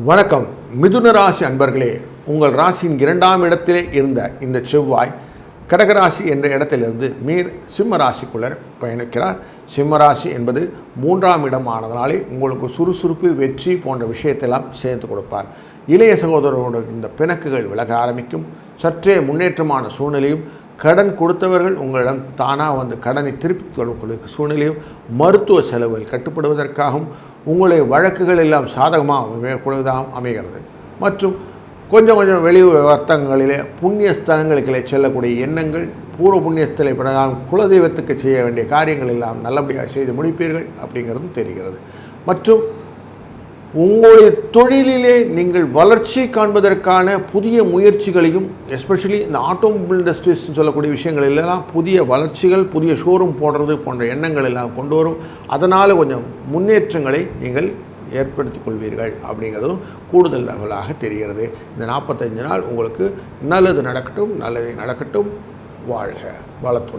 வணக்கம். மிதுன ராசி அன்பர்களே, உங்கள் ராசியின் 2ஆம் இடத்திலே இருந்த இந்த செவ்வாய் கடகராசி என்ற இடத்திலிருந்து சிம்ம ராசிக்குள்ளே பயணிக்கிறார். சிம்ம ராசி என்பது 3ஆம் இடம் ஆனதனாலே உங்களுக்கு சுறுசுறுப்பு, வெற்றி போன்ற விஷயத்தெல்லாம் சேர்த்து கொடுப்பார். இளைய சகோதரரோட இந்த பிணக்குகள் விலக ஆரம்பிக்கும். சற்றே முன்னேற்றமான சூழ்நிலையும், கடன் கொடுத்தவர்கள் உங்களிடம் தானாக வந்து கடனை திருப்பிக் கொள்ளக்கூடிய சூழ்நிலையும், மருத்துவ செலவுகள் கட்டுப்படுவதற்காகவும் உங்களுடைய வழக்குகள் எல்லாம் சாதகமாக அமைகிறது. மற்றும் கொஞ்சம் வெளி வர்த்தகங்களிலே புண்ணிய ஸ்தலங்களுக்கிலே செல்லக்கூடிய எண்ணங்கள், பூர்வ புண்ணியஸ்தலை குலதெய்வத்துக்கு செய்ய வேண்டிய காரியங்கள் எல்லாம் நல்லபடியாக செய்து முடிப்பீர்கள் அப்படிங்கிறதும் தெரிகிறது. மற்றும் உங்களுடைய தொழிலிலே நீங்கள் வளர்ச்சி காண்பதற்கான புதிய முயற்சிகளையும், எஸ்பெஷலி இந்த ஆட்டோமொபைல் இண்டஸ்ட்ரீஸ்ன்னு சொல்லக்கூடிய விஷயங்கள் எல்லாம் புதிய வளர்ச்சிகள், புதிய ஷோரூம் போடுறது போன்ற எண்ணங்கள் எல்லாம் கொண்டு வரும். அதனால் கொஞ்சம் முன்னேற்றங்களை நீங்கள் ஏற்படுத்திக் கொள்வீர்கள் அப்படிங்கிறதும் கூடுதல் தகவலாக தெரிகிறது. இந்த 45 நாள் உங்களுக்கு நல்லது நடக்கட்டும், நல்லதே நடக்கட்டும். வாழ்க வளத்துடன்.